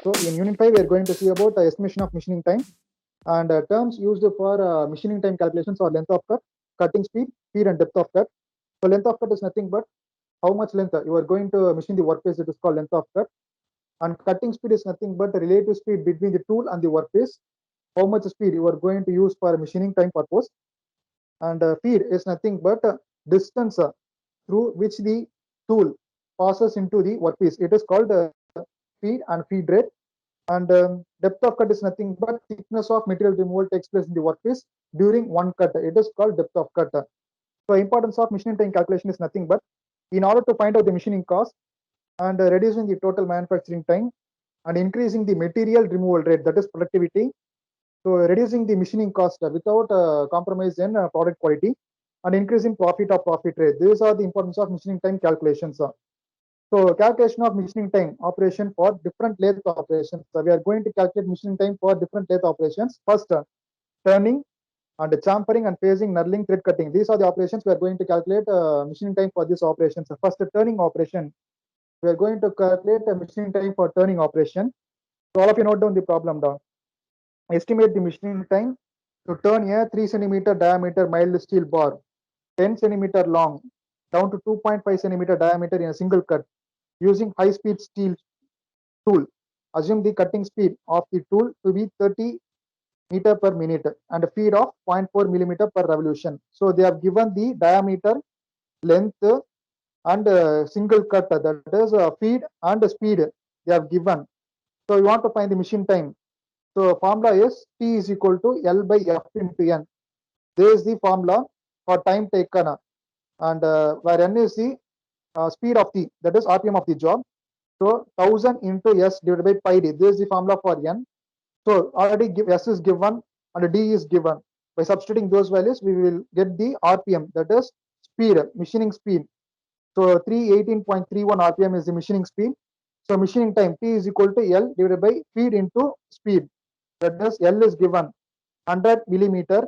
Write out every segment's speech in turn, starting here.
So in Unit 5, we are going to see about estimation of machining time and terms used for machining time calculations are length of cut, cutting speed, speed and depth of cut. So length of cut is nothing but how much length you are going to machine the workpiece. It is called length of cut. And cutting speed is nothing but the relative speed between the tool and the workpiece. How much speed you are going to use for machining time purpose. And feed is nothing but distance through which the tool passes into the workpiece. It is called feed and feed rate. And depth of cut is nothing but thickness of material removal takes place in the workpiece during one cut. It is called depth of cut. So importance of machining time calculation is nothing but in order to find out the machining cost and reducing the total manufacturing time and increasing the material removal rate, that is productivity. So reducing the machining cost without compromise in product quality and increasing profit or profit rate. These are the importance of machining time calculations. So calculation of machining time operation for different lathe operations. So we are going to calculate machining time for different lathe operations. First, turning and chamfering and phasing, knurling, thread cutting. These are the operations we are going to calculate machining time for these operations. So first, turning operation. We are going to calculate a machining time for turning operation. So all of you note down the problem down. Estimate the machining time to turn a 3 centimeter diameter mild steel bar, 10 centimeter long, down to 2.5 centimeter diameter in a single cut using high speed steel tool. Assume the cutting speed of the tool to be 30 meter per minute and a feed of 0.4 millimeter per revolution. So they have given the diameter, length, and single cut, that is feed and speed they have given. So you want to find the machine time. So formula is T is equal to L by F into N. This is the formula for time taken, and where N is the speed of the, that is RPM of the job. So 1000 into S divided by pi d. This is the formula for N. So already S is given and D is given. By substituting those values, we will get the RPM, that is speed, machining speed. So 318.31 RPM is the machining speed. So machining time T is equal to L divided by feed into speed. That is L is given 100 millimeter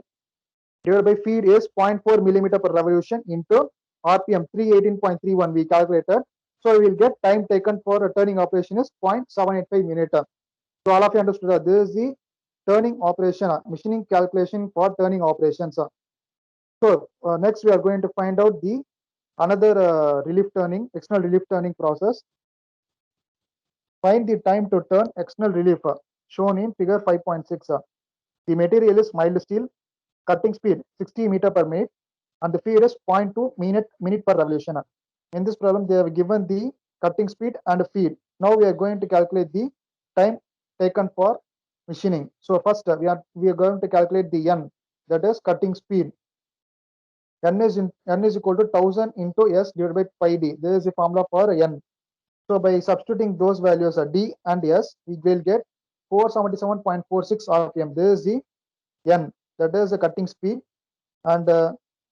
divided by feed is 0.4 millimeter per revolution into RPM 318.31 we calculated. So we will get time taken for a turning operation is 0.785 minute. So all of you understood that this is the turning operation, machining calculation for turning operations. So next we are going to find out the another relief turning, external relief turning process. Find the time to turn external relief shown in figure 5.6. The material is mild steel, cutting speed 60 meter per minute, and the feed is 0.2 minute per revolution. In this problem, they have given the cutting speed and feed. Now we are going to calculate the time taken for machining. So first we are going to calculate the N, that is cutting speed. N is equal to 1000 into S divided by pi d. This is the formula for N. So by substituting those values D and S, we will get 477.46 RPM. This is the N, that is the cutting speed. And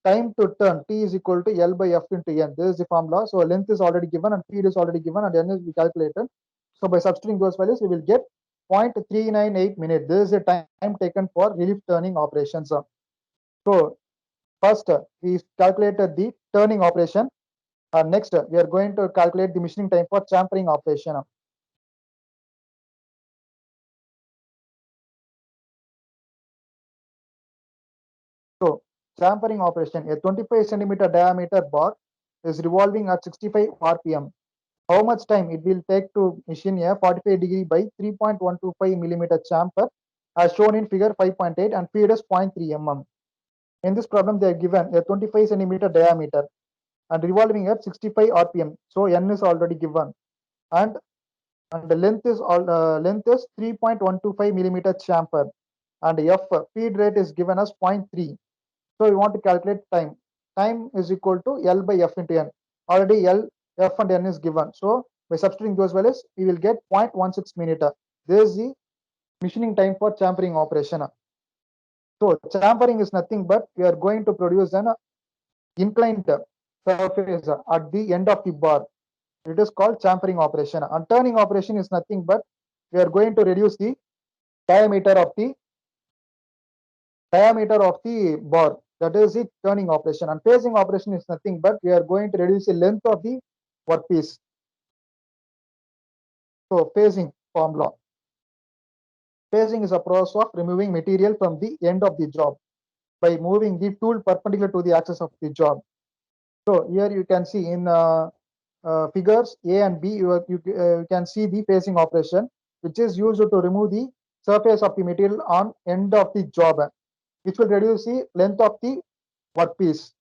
time to turn T is equal to L by F into N. This is the formula. So length is already given and feed is already given and N is we calculated. So by substituting those values, we will get 0.398 minutes. This is the time taken for relief turning operations. So first we calculated the turning operation. Next we are going to calculate the machining time for chamfering operation. So chamfering operation, a 25 centimeter diameter bar is revolving at 65 RPM. How much time it will take to machine a 45 degree by 3.125 millimeter chamfer as shown in figure 5.8 and feed is 0.3 mm. In this problem, they are given a 25 centimeter diameter and revolving at 65 RPM. So N is already given, and the length is 3.125 millimeter chamfer, and F feed rate is given as 0.3. So we want to calculate time. Time is equal to L by F into N. Already L, F and N is given. So by substituting those values, we will get 0.16 minute. This is the machining time for chamfering operation. So chamfering is nothing but we are going to produce an inclined surface at the end of the bar. It is called chamfering operation. And turning operation is nothing but we are going to reduce the diameter of the bar. That is the turning operation. And phasing operation is nothing but we are going to reduce the length of the workpiece. So phasing formula. Phasing is a process of removing material from the end of the job by moving the tool perpendicular to the axis of the job. So here you can see in figures A and B, you can see the phasing operation, which is used to remove the surface of the material on end of the job, which will reduce the length of the workpiece.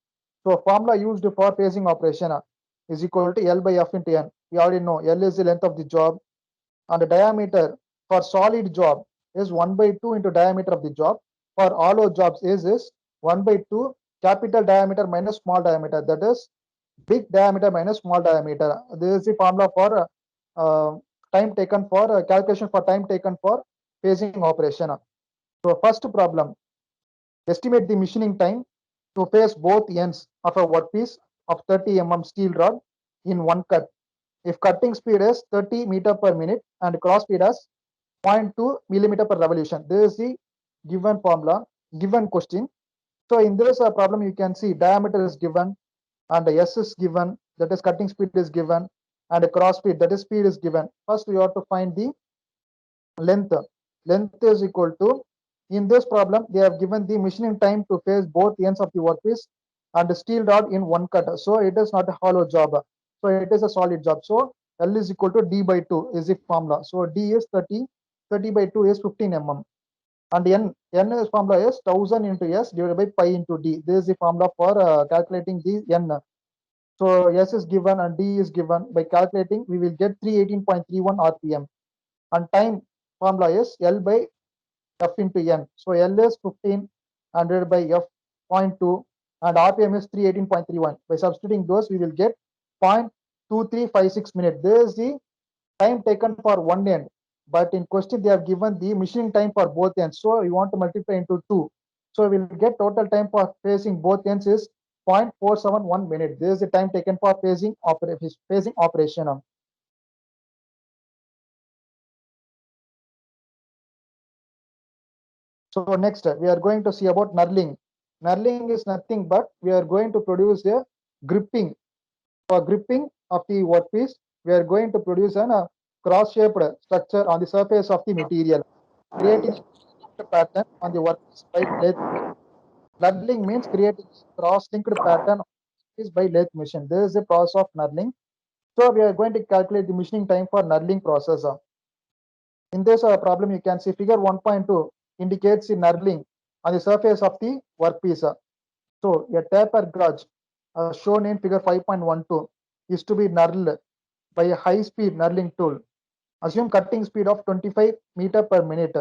So formula used for phasing operation is equal to L by F into N. We already know L is the length of the job, and the diameter for solid job is 1 by 2 into diameter of the job. For hollow jobs is 1 by 2 capital diameter minus small diameter, that is big diameter minus small diameter. This is the formula for time taken for calculation for time taken for phasing operation. So first problem, estimate the machining time to face both ends of a workpiece of 30 mm steel rod in one cut. If cutting speed is 30 meter per minute and cross speed is 0.2 millimeter per revolution. This is the given formula, given question. So in this problem, you can see diameter is given and the S is given, that is cutting speed is given, and the cross speed, that is speed is given. First, we have to find the length. Length is equal to, in this problem, they have given the machining time to face both ends of the workpiece and the steel rod in one cut. So it is not a hollow job. So it is a solid job. So L is equal to D by 2 is the formula. So D is 30, 30 by 2 is 15 mm. And N is formula is 1000 into S divided by pi into D. This is the formula for calculating the N. So S is given and D is given. By calculating, we will get 318.31 RPM. And time formula is L by F into N. So L is 15 and divided by F 0.2 and RPM is 318.31. By substituting those, we will get 0.2356 minutes. This is the time taken for one end. But in question, they have given the machining time for both ends. So you want to multiply into 2. So we will get total time for phasing both ends is 0.471 minutes. This is the time taken for phasing operation. So next, we are going to see about knurling. Knurling is nothing but we are going to produce a gripping. For gripping of the workpiece, we are going to produce a cross-shaped structure on the surface of the material, creating a pattern on the workpiece by lathe. Knurling means creating a cross-linked pattern is by lathe machine. This is the process of knurling. So we are going to calculate the machining time for knurling process. In this problem, you can see figure 1.2 indicates the knurling on the surface of the workpiece. So a taper gauge shown in figure 5.12 is to be knurled by a high-speed knurling tool. Assume cutting speed of 25 meter per minute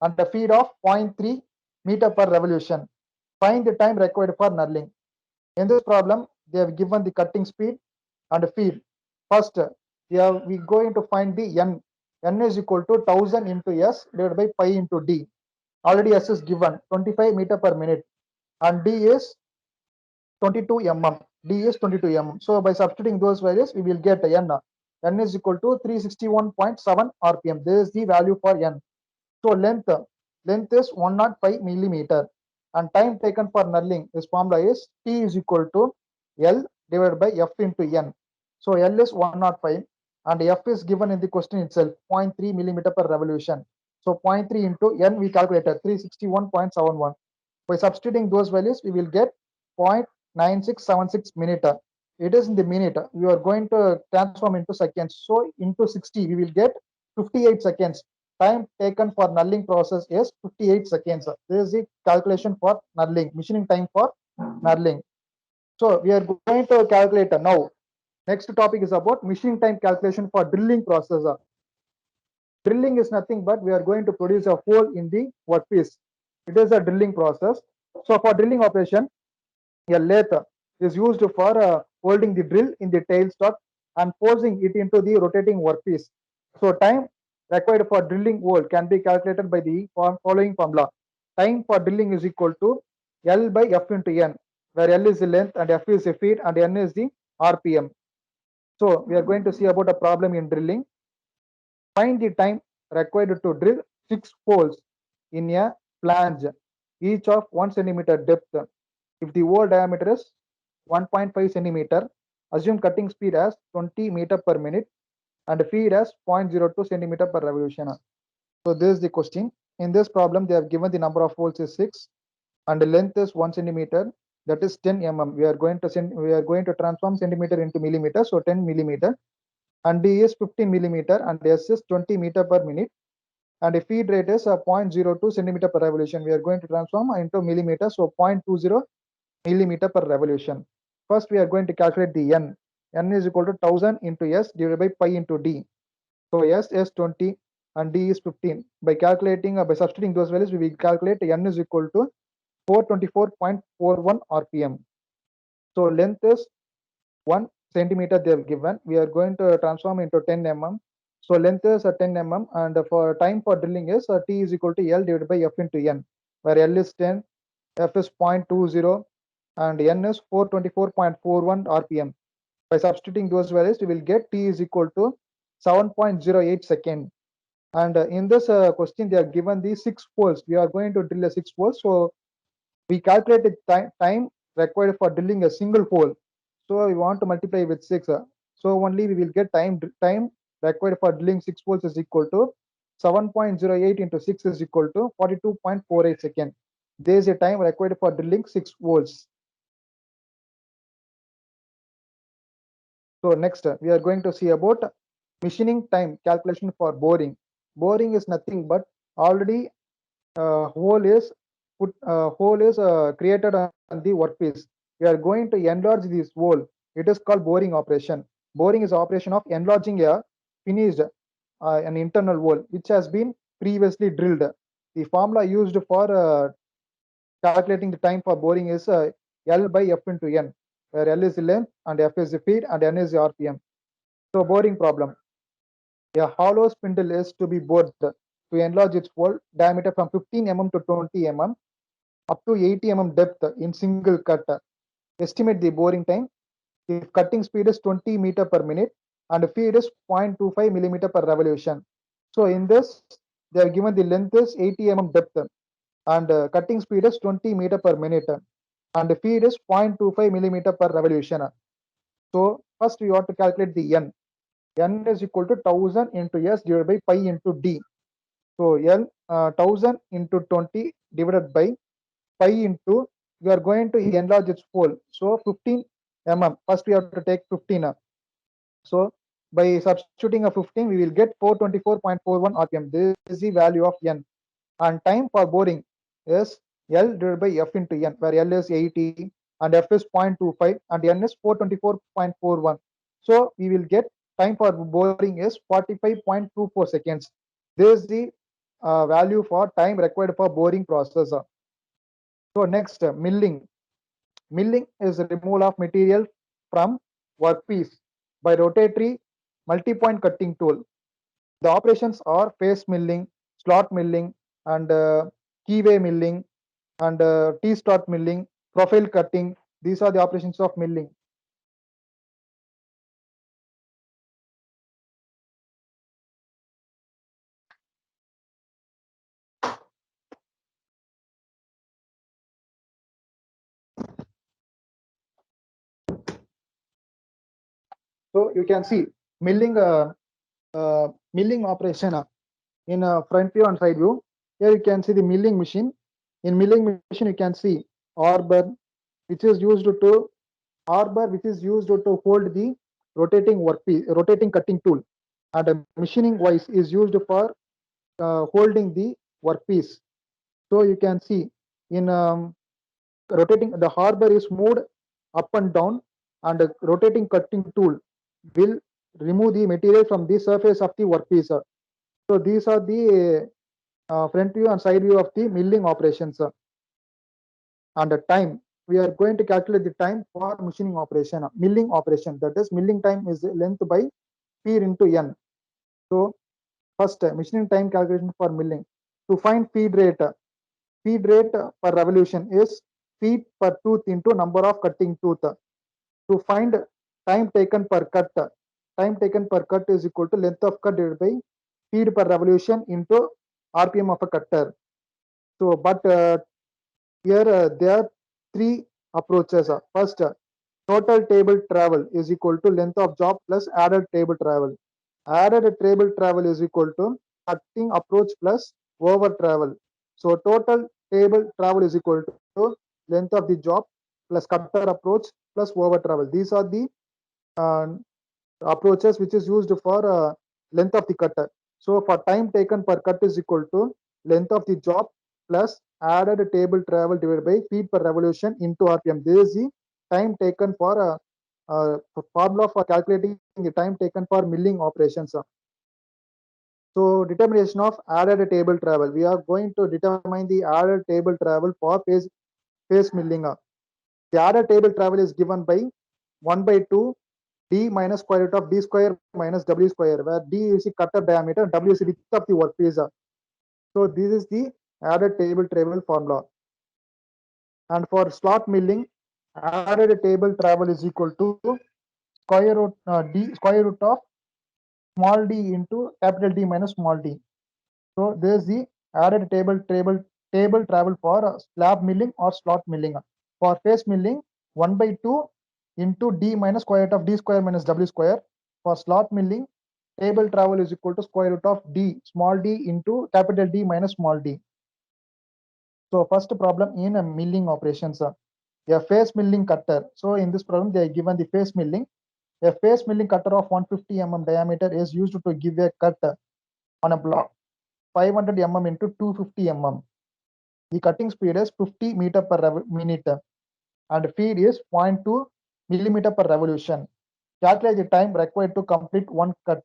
and a feed of 0.3 meter per revolution. Find the time required for knurling. In this problem, they have given the cutting speed and feed. First, we going to find the N. N is equal to 1000 into S divided by pi into D. Already S is given 25 meter per minute and D is 22 mm. D is 22 mm. So by substituting those values, we will get N. N is equal to 361.7 RPM. This is the value for N. So length is 105 millimeter. And time taken for knurling, this formula is T is equal to L divided by F into N. So L is 105 and F is given in the question itself, 0.3 millimeter per revolution. So 0.3 into N we calculated 361.71. By substituting those values, we will get 0.9676 minute. It is in the minute. We are going to transform into seconds. So into 60, we will get 58 seconds. Time taken for knurling process is 58 seconds. This is the calculation for knurling, machining time for knurling. So we are going to calculate now. Next topic is about machining time calculation for drilling process. Drilling is nothing but we are going to produce a hole in the workpiece. It is a drilling process. So for drilling operation, a lathe is used for holding the drill in the tailstock and forcing it into the rotating workpiece. So time required for drilling hole can be calculated by the following formula. Time for drilling is equal to L by F into N, where L is the length and F is the feet and N is the RPM. So we are going to see about a problem in drilling. Find the time required to drill 6 holes in a flange, each of 1 centimeter depth. If the hole diameter is 1.5 centimeter, assume cutting speed as 20 meter per minute and feed as 0.02 centimeter per revolution. So this is the question. In this problem, they have given the number of holes is 6 and the length is 1 centimeter. That is 10 mm. We are going to transform centimeter into millimeter. So 10 millimeter. And D is 15 millimeter and S is 20 meter per minute. And the feed rate is 0.02 centimeter per revolution. We are going to transform into millimeter. So 0.20 millimeter per revolution. First, we are going to calculate the N. N is equal to 1000 into S divided by pi into D. So S is 20 and D is 15. By substituting those values, we will calculate N is equal to 424.41 RPM. So length is 1 centimeter they have given. We are going to transform into 10 mm. So length is 10 mm and for time for drilling is T is equal to L divided by F into N, where L is 10, F is 0.20 and N is 424.41 RPM. By substituting those values, we will get T is equal to 7.08 second. And in this question, they are given the 6 poles. We are going to drill a 6 poles. So we calculated time required for drilling a single pole. So we want to multiply with 6. So only we will get time required for drilling 6 poles is equal to 7.08 into 6 is equal to 42.48 seconds. There is a time required for drilling 6 holes. So next, we are going to see about machining time calculation for boring. Boring is nothing but already hole is created on the workpiece. We are going to enlarge this hole. It is called boring operation. Boring is operation of enlarging a finished an internal hole which has been previously drilled. The formula used for calculating the time for boring is L by F into N, where L is the length and F is the feed and N is the RPM. So boring problem. A hollow spindle is to be bored to enlarge its hole diameter from 15 mm to 20 mm up to 80 mm depth in single cut. Estimate the boring time. If cutting speed is 20 meter per minute and feed is 0.25 millimeter per revolution. So in this, they are given the length is 80 mm depth and cutting speed is 20 meter per minute and the feed is 0.25 millimeter per revolution. So first we want to calculate the N. N is equal to 1000 into S divided by pi into D. So L 1000 into 20 divided by pi into, we are going to enlarge its pole. So 15 mm. First we have to take 15. So by substituting a 15, we will get 424.41 RPM. This is the value of N. And time for boring is L divided by F into N, where L is 80 and F is 0.25 and N is 424.41. So we will get time for boring is 45.24 seconds. This is the value for time required for boring process. So next, milling. Milling is the removal of material from workpiece by rotatory multi-point cutting tool. The operations are face milling, slot milling, and keyway milling, and T-start milling, profile cutting. These are the operations of milling. So you can see milling milling operation in front view and side view. Here you can see the milling machine. In milling machine, you can see arbor, which is used to hold the rotating cutting tool, and a machining vise is used for holding the workpiece. So you can see in rotating, the harbor is moved up and down, and the rotating cutting tool will remove the material from the surface of the workpiece. So these are the front view and side view of the milling operations. And the time, we are going to calculate the time for machining operation, milling operation. That is, milling time is length by feed into N. So first, machining time calculation for milling. To find feed rate per revolution is feet per tooth into number of cutting tooth. To find time taken per cut, is equal to length of cut divided by feed per revolution into RPM of a cutter. So, but here there are three approaches. First, total table travel is equal to length of job plus added table travel. Added table travel is equal to cutting approach plus over travel. So total table travel is equal to length of the job plus cutter approach plus over travel. These are the uh, approaches which is used for length of the cutter. So for time taken per cut is equal to length of the job plus added table travel divided by feet per revolution into RPM. This is the time taken for formula for calculating the time taken for milling operations. So determination of added table travel. We are going to determine the added table travel for phase milling. The added table travel is given by 1 by 2 d minus square root of d square minus w square, where d is the cutter diameter, w is the width of the workpiece. So this is the added table travel formula. And for slot milling, added table travel is equal to square root of small d into capital D minus small d. So this is the added table travel for slab milling or slot milling. For face milling, 1 by 2 into d minus square root of d square minus w square. For slot milling, table travel is equal to square root of d small d into capital D minus small d. So first problem in milling operations, a face milling cutter. So in this problem they are given the face milling. A face milling cutter of 150 mm diameter is used to give a cut on a block 500 mm into 250 mm. The cutting speed is 50 meter per minute and feed is 0.2 millimeter per revolution. Calculate the time required to complete one cut.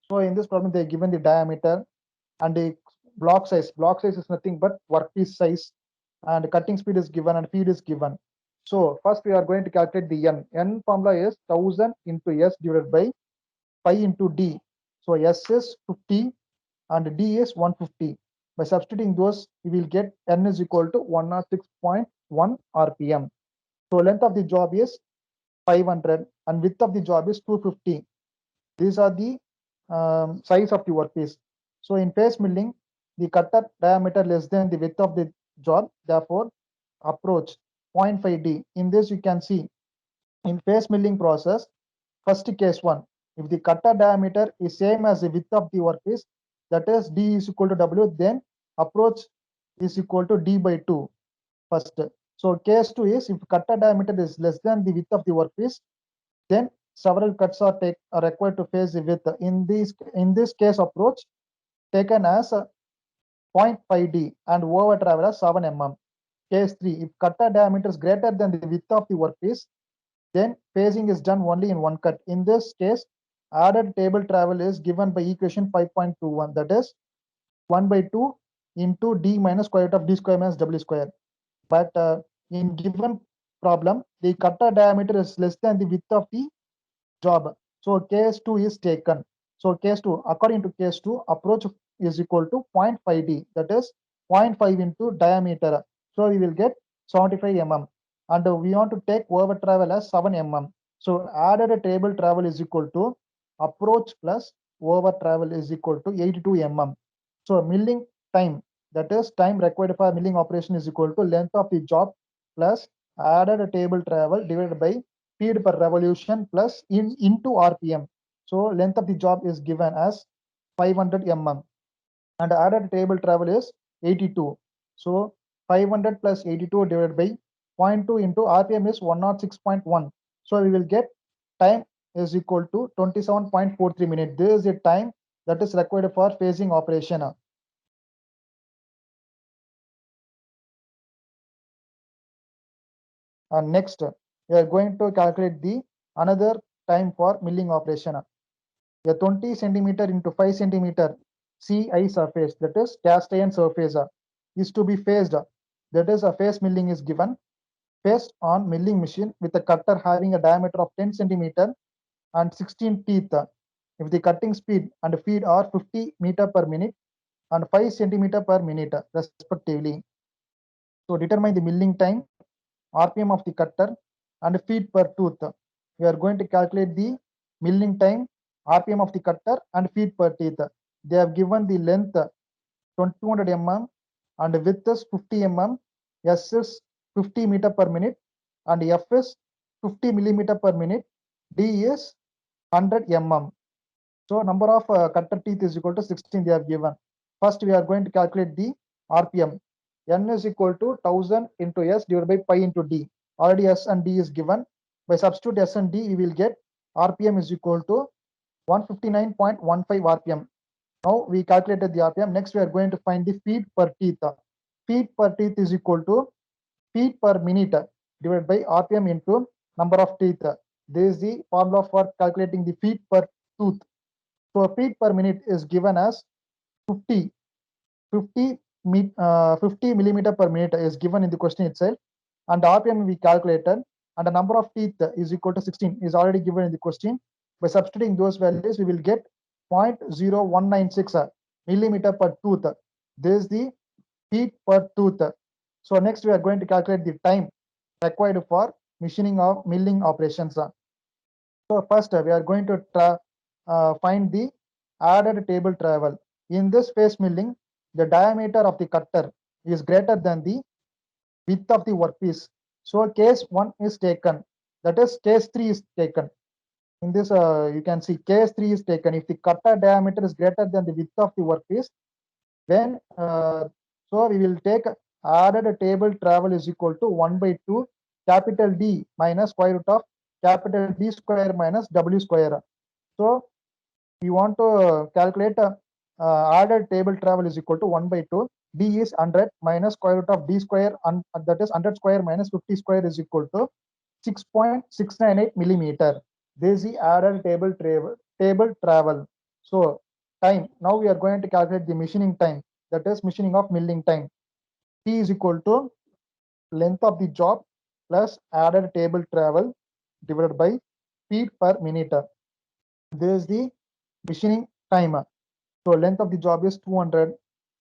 So in this problem, they are given the diameter and the block size. Block size is nothing but workpiece size, and cutting speed is given and feed is given. So first we are going to calculate the N. N formula is 1000 into S divided by pi into D. So S is 50 and D is 150. By substituting those, we will get N is equal to 106.1 RPM. So length of the job is 500 and width of the job is 250. These are the size of the workpiece. So in face milling, the cutter diameter less than the width of the job, therefore approach 0.5 D. In this you can see in face milling process, first case 1, if the cutter diameter is same as the width of the workpiece, that is D is equal to W, then approach is equal to D by 2 first. So case 2 is if cutter diameter is less than the width of the workpiece, then several cuts are required to phase the width. In this case approach taken as 0.5 D and over travel as 7 mm. Case 3, if cutter diameter is greater than the width of the workpiece, then phasing is done only in one cut. In this case, added table travel is given by equation 5.21, that is 1 by 2 into d minus square root of d square minus w square. But in given problem, the cutter diameter is less than the width of the job. So case 2 is taken. So case 2, according to case 2, approach is equal to 0.5 d, that is 0.5 into diameter. So we will get 75 mm. And we want to take over travel as 7 mm. So added table travel is equal to approach plus over travel is equal to 82 mm. So milling time, that is time required for milling operation, is equal to length of the job plus added table travel divided by feed per revolution plus into RPM. So length of the job is given as 500 mm and added table travel is 82. So 500 plus 82 divided by 0.2 into RPM is 106.1. So we will get time is equal to 27.43 minutes. This is the time that is required for phasing operation. And next, we are going to calculate the another time for milling operation. A 20 centimeter into 5 centimeter CI surface, that is cast iron surface, is to be phased. That is a face milling is given. Phased on milling machine with a cutter having a diameter of 10 centimeter and 16 teeth. If the cutting speed and feed are 50 meter per minute and 5 centimeter per minute respectively. So determine the milling time, RPM of the cutter and feed per tooth. We are going to calculate the milling time, RPM of the cutter and feed per teeth. They have given the length 200 mm and width is 50 mm, S is 50 meter per minute and F is 50 millimeter per minute, D is 100 mm. So number of cutter teeth is equal to 16 they have given. First we are going to calculate the RPM. N is equal to 1000 into S divided by pi into D. Already S and D is given. By substitute S and D, we will get RPM is equal to 159.15 RPM. Now we calculated the RPM. Next we are going to find the feet per teeth. Feet per teeth is equal to feet per minute divided by RPM into number of teeth. This is the formula for calculating the feet per tooth. So feet per minute is given as 50, 50 millimeter per minute is given in the question itself, and the RPM we calculated, and the number of teeth is equal to 16 is already given in the question. By substituting those values, we will get 0.0196 millimeter per tooth. This is the feet per tooth. So next we are going to calculate the time required for machining or milling operations. So first we are going to find the added table travel. In this face milling, the diameter of the cutter is greater than the width of the workpiece. So case 1 is taken, that is case 3 is taken. In this you can see case 3 is taken if the cutter diameter is greater than the width of the workpiece. Then so we will take added table travel is equal to 1 by 2 capital D minus square root of capital D square minus W square. So we want to calculate added table travel is equal to 1 by 2. D is 100 minus square root of D square, and that is 100 square minus 50 square is equal to 6.698 millimeter. This is the added table travel. So time. Now we are going to calculate the machining time, that is machining of milling time. T is equal to length of the job plus added table travel divided by feet per minute. This is the machining time. So length of the job is 200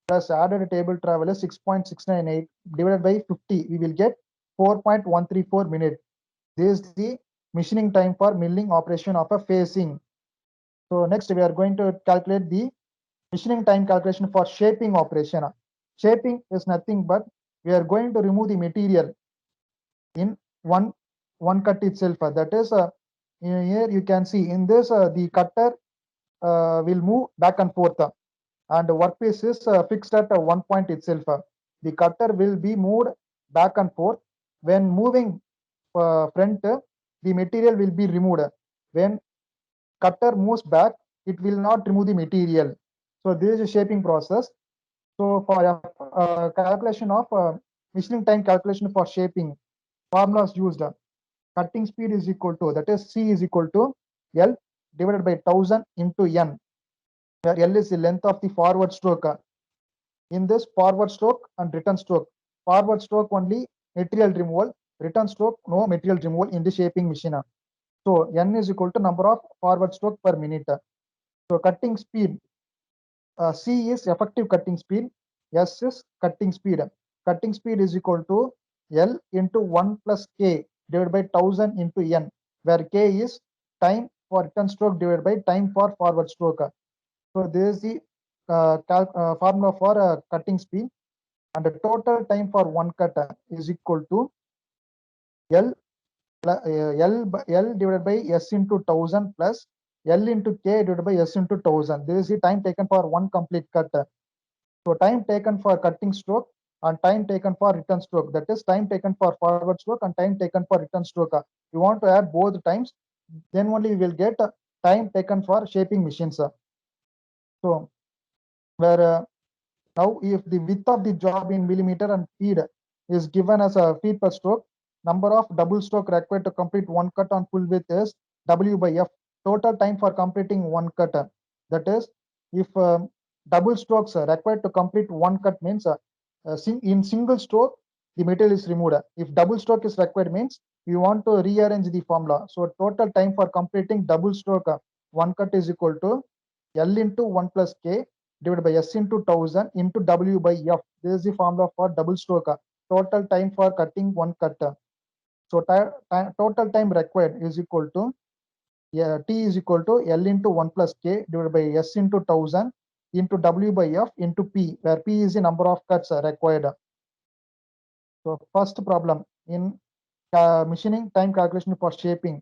plus added table travel is 6.698 divided by 50. We will get 4.134 minutes. This is the machining time for milling operation of a facing. So next we are going to calculate the machining time calculation for shaping operation. Shaping is nothing but we are going to remove the material in one cut itself. That is here you can see in this the cutter will move back and forth, and the workpiece is fixed at one point itself. The cutter will be moved back and forth. When moving front, the material will be removed. When cutter moves back, it will not remove the material. So this is a shaping process. So for calculation of machining time calculation for shaping, formulas used. Cutting speed is equal to, that is C is equal to L divided by 1000 into N, where L is the length of the forward stroke. In this forward stroke and return stroke, forward stroke only material removal, return stroke no material removal in the shaping machine. So N is equal to number of forward stroke per minute. So cutting speed, C is effective cutting speed, S is cutting speed. Cutting speed is equal to L into 1 plus K divided by 1000 into N, where K is time for return stroke divided by time for forward stroke. So this is the formula for cutting speed, and the total time for one cut is equal to L L divided by S into 1000 plus L into K divided by S into 1000. This is the time taken for one complete cut. So time taken for cutting stroke and time taken for return stroke, that is time taken for forward stroke and time taken for return stroke. You want to add both times, then only we will get time taken for shaping machines. So where now if the width of the job in millimeter and feet is given as a feet per stroke, number of double stroke required to complete one cut on full width is W by F. Total time for completing one cut. That is, if double strokes are required to complete one cut means in single stroke the material is removed. If double stroke is required means you want to rearrange the formula. So total time for completing double stroke one cut is equal to L into 1 plus K divided by S into 1000 into W by F. This is the formula for double stroke. Total time for cutting one cut. So total time required is equal to T is equal to L into 1 plus K divided by S into 1000 into W by F into P, where P is the number of cuts required. So first problem in machining time calculation for shaping.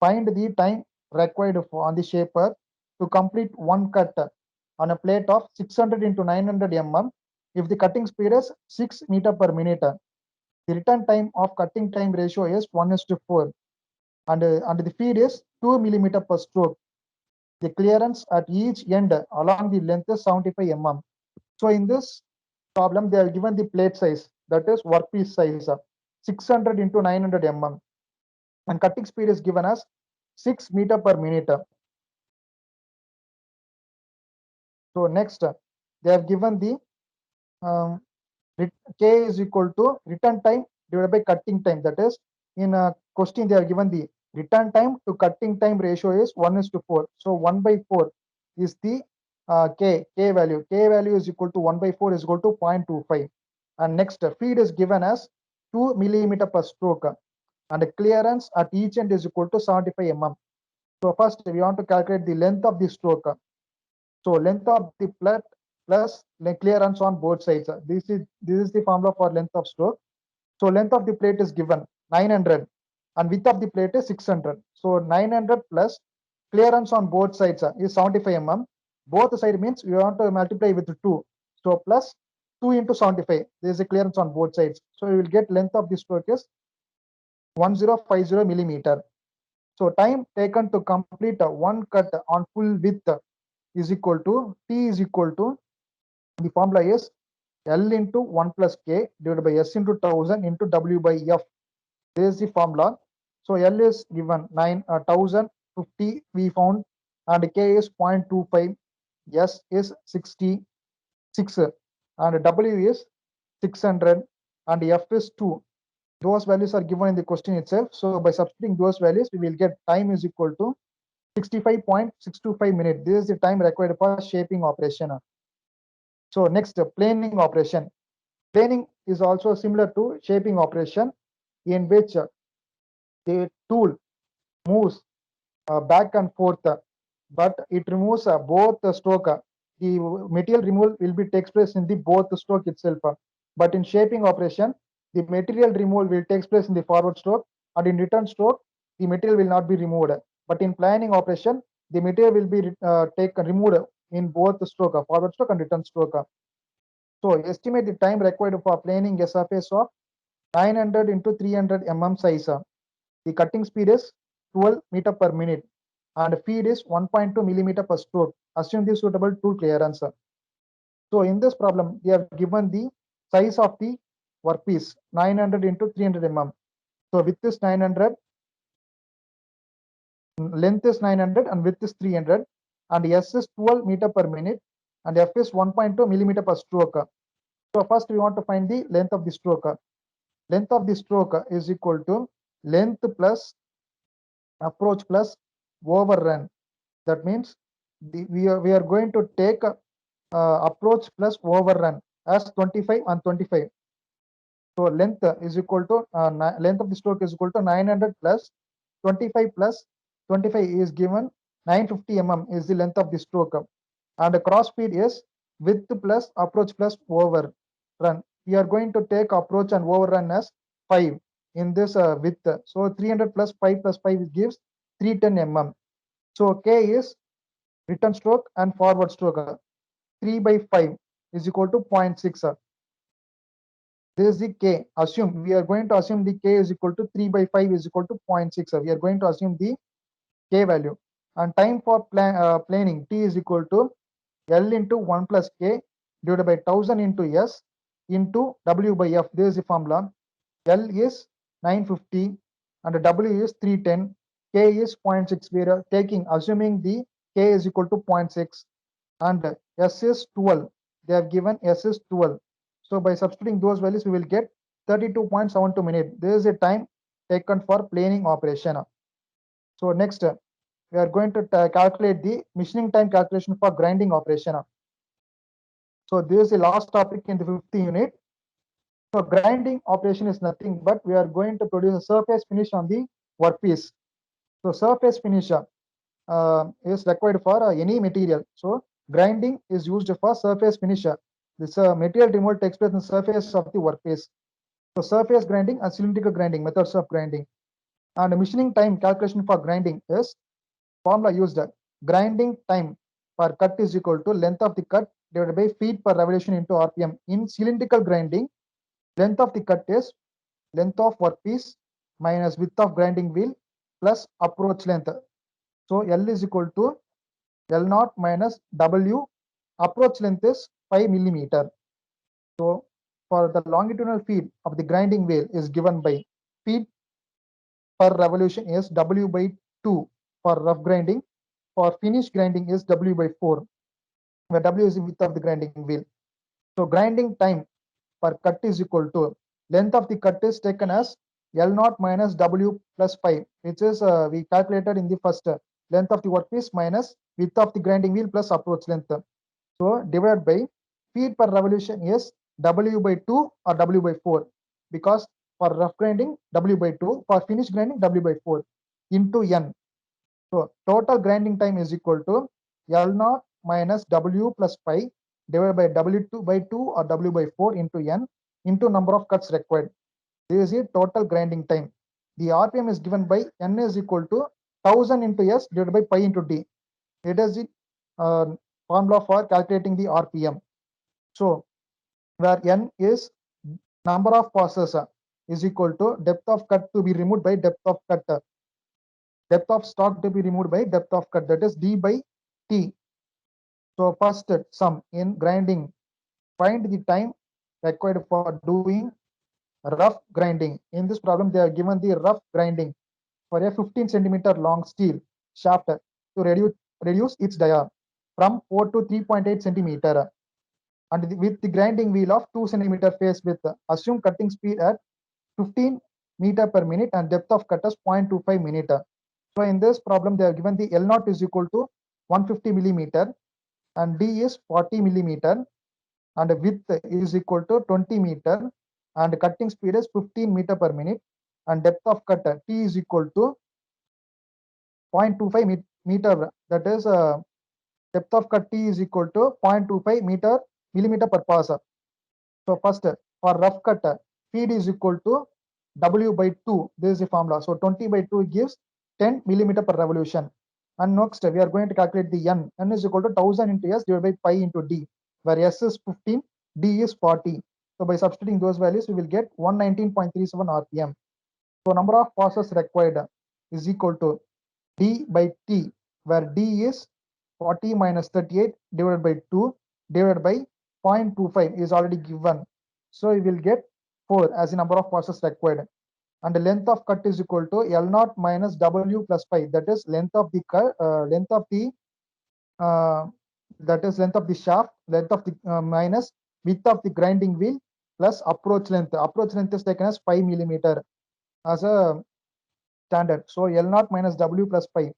Find the time required for on the shaper to complete one cut on a plate of 600 into 900 mm if the cutting speed is 6 meter per minute. The return time of cutting time ratio is 1:4, and the feed is 2 millimeter per stroke. The clearance at each end along the length is 75 mm. So in this problem, they are given the plate size, that is workpiece size, 600 into 900 mm, and cutting speed is given as 6 meter per minute. So next, they have given the um, K is equal to return time divided by cutting time. That is, in a question they are given the return time to cutting time ratio is 1:4. So 1/4 is the K value. K value is equal to 1/4 is equal to 0.25. And next, feed is given as 2 millimeter per stroke, and the clearance at each end is equal to 75 mm. So first we want to calculate the length of the stroke. So length of the plate plus the clearance on both sides. This is the formula for length of stroke. So length of the plate is given 900 and width of the plate is 600. So 900 plus clearance on both sides is 75 mm. Both side means we want to multiply with 2. So plus 2 into 75. There is a clearance on both sides. So we will get length of the stroke is 1050 millimeter. So time taken to complete one cut on full width is equal to T is equal to, the formula is L into 1 plus K divided by S into 1000 into W by F. This is the formula. So L is given 1050 we found, and K is 0.25, S is 66, and W is 600, and F is 2. Those values are given in the question itself. So by substituting those values, we will get time is equal to 65.625 minutes. This is the time required for shaping operation. So next, planing operation. Planing is also similar to shaping operation, in which the tool moves back and forth, but it removes both the stroke. The material removal will be takes place in the both stroke itself. But in shaping operation, the material removal will takes place in the forward stroke, and in return stroke, the material will not be removed. But in planing operation, the material will be removed in both the stroke, forward stroke and return stroke. So estimate the time required for planing a surface of 900 into 300 mm size. The cutting speed is 12 meter per minute, and feed is 1.2 millimeter per stroke. Assume the suitable tool clearance. So in this problem, they have given the size of the workpiece 900 into 300 mm. So width is 900, length is 900, and width is 300, and S is 12 meter per minute, and F is 1.2 millimeter per stroke. So first we want to find the length of the stroke. Length of the stroke is equal to length plus approach plus overrun. That means we are going to take approach plus overrun as 25 and 25. So length is equal to length of the stroke is equal to 900 plus 25 plus 25 is given 950 mm is the length of the stroke, and the cross speed is width plus approach plus overrun. We are going to take approach and overrun as 5 in this width. So 300 plus 5 plus 5 gives 310 mm. So K is return stroke and forward stroke. 3 by 5 is equal to 0.6. This is the K. Assume we are going to assume the K is equal to 3 by 5 is equal to 0.6. We are going to assume the K value. And time for planing T is equal to L into 1 plus K divided by 1000 into S into W by F. This is the formula. L is 950 and W is 310. K is 0.6. We are assuming the K is equal to 0.6, and S is 12. They have given S is 12. So by substituting those values, we will get 32.72 minutes. This is the time taken for planing operation. So next, we are going to calculate the machining time calculation for grinding operation. So this is the last topic in the 5th unit. So grinding operation is nothing but we are going to produce a surface finish on the workpiece. So surface finish is required for any material. So grinding is used for surface finish. This material removal takes place on the surface of the workpiece. So surface grinding and cylindrical grinding methods of grinding. And machining time calculation for grinding is formula used. grinding time per cut is equal to length of the cut divided by feet per revolution into RPM. In cylindrical grinding, length of the cut is length of workpiece minus width of grinding wheel plus approach length. So L is equal to L0 minus W. Approach length is 5 millimeter. So for the longitudinal feet of the grinding wheel is given by feet per revolution is W by 2 for rough grinding. For finish grinding is W by 4, where W is the width of the grinding wheel. So grinding time per cut is equal to length of the cut is taken as L0 minus W plus 5, which is we calculated in the first length of the workpiece minus width of the grinding wheel plus approach length. So divided by feet per revolution is W by 2 or W by 4, because for rough grinding W by 2, for finish grinding W by 4 into N. So total grinding time is equal to L0 minus W plus 5 divided by W2 by 2 or W by 4 into N into number of cuts required. This is the total grinding time. The RPM is given by N is equal to 1000 into S divided by pi into D. It is the formula for calculating the RPM. So where N is number of passes is equal to depth of cut to be removed by depth of cut. Depth of stock to be removed by depth of cut, that is D by T. So first sum in grinding, find the time required for doing rough grinding. In this problem, they are given the rough grinding for a 15 centimeter long steel shaft to reduce its dia from 4 to 3.8 centimeter, and with the grinding wheel of 2 centimeter face width. Assume cutting speed at 15 meter per minute and depth of cut as 0.25 meter. So in this problem, they are given the L0 is equal to 150 millimeter and D is 40 millimeter and width is equal to 20 meter and cutting speed is 15 meter per minute and depth of cut T is equal to 0.25 meter, that is depth of cut T is equal to 0.25 millimeter per pass. So first for rough cut feed is equal to W by 2. This is the formula. So 20 by 2 gives 10 millimeter per revolution. And next we are going to calculate the N. N is equal to 1000 into S divided by pi into D, where S is 15, D is 40. So by substituting those values, we will get 119.37 RPM. So number of passes required is equal to D by T, where D is 40 minus 38 divided by 2 divided by 0.25 is already given. So we will get 4 as the number of passes required. And the length of cut is equal to L0 minus W plus 5. That is length of the cut, length of the shaft, length of the minus width of the grinding wheel plus approach length. Approach length is taken as 5 millimeter as a standard. So L0 minus W plus 5.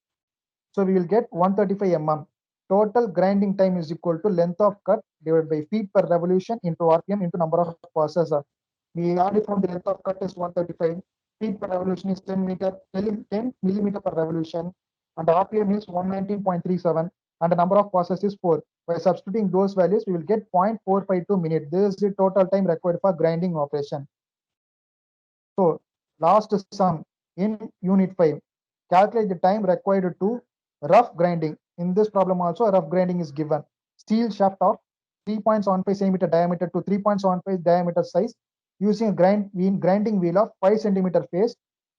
So we will get 135 mm. Total grinding time is equal to length of cut divided by feet per revolution into RPM into number of passes. We already found the length of cut is 135. Feet per revolution is 10 millimeter per revolution, and RPM is 119.37, and the number of passes is 4. By substituting those values, we will get 0.452 minutes. This is the total time required for grinding operation. So last sum in unit 5. Calculate the time required to rough grinding. In this problem also, rough grinding is given. Steel shaft of 3.75 cm diameter to 3.75 diameter size using a grinding wheel of 5 cm face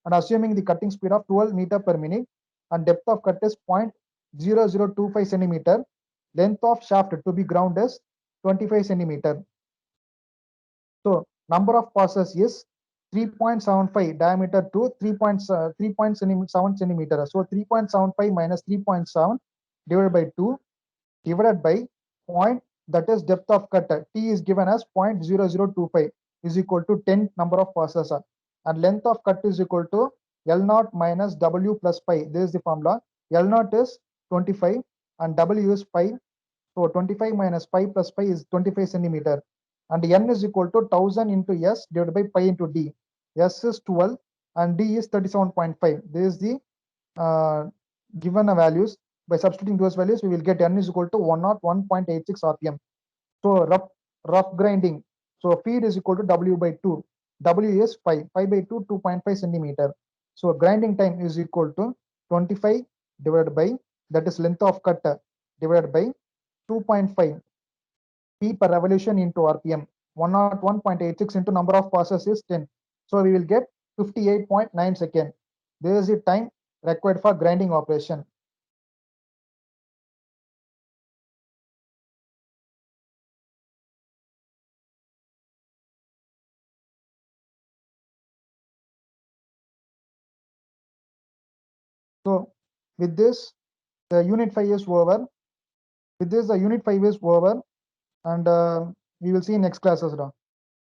and assuming the cutting speed of 12 meter per minute and depth of cut is 0.0025 centimeter. Length of shaft to be ground is 25 centimeter. So number of passes is 3.75 diameter to 3.7 centimeter. So 3.75 minus 3.7 divided by 2 divided by point, that is depth of cut. T is given as 0.0025 is equal to 10 number of passes. And length of cut is equal to L0 minus W plus 5. This is the formula. L0 is 25 and W is 5. So 25 minus 5 plus 5 is 25 centimeter. And N is equal to 1000 into S divided by pi into D. S is 12 and D is 37.5. This is the given values. By substituting those values, we will get N is equal to 101.86 RPM. So rough grinding. So feed is equal to W by 2. W is 5. 5 by 2, 2.5 centimeter. So grinding time is equal to 25 divided by that is length of cut divided by 2.5 p per revolution into rpm. 101.86 into number of passes is 10. So we will get 58.9 seconds. This is the time required for grinding operation. So with this, the unit 5 is over. With this, the unit 5 is over, and we will see in next classes.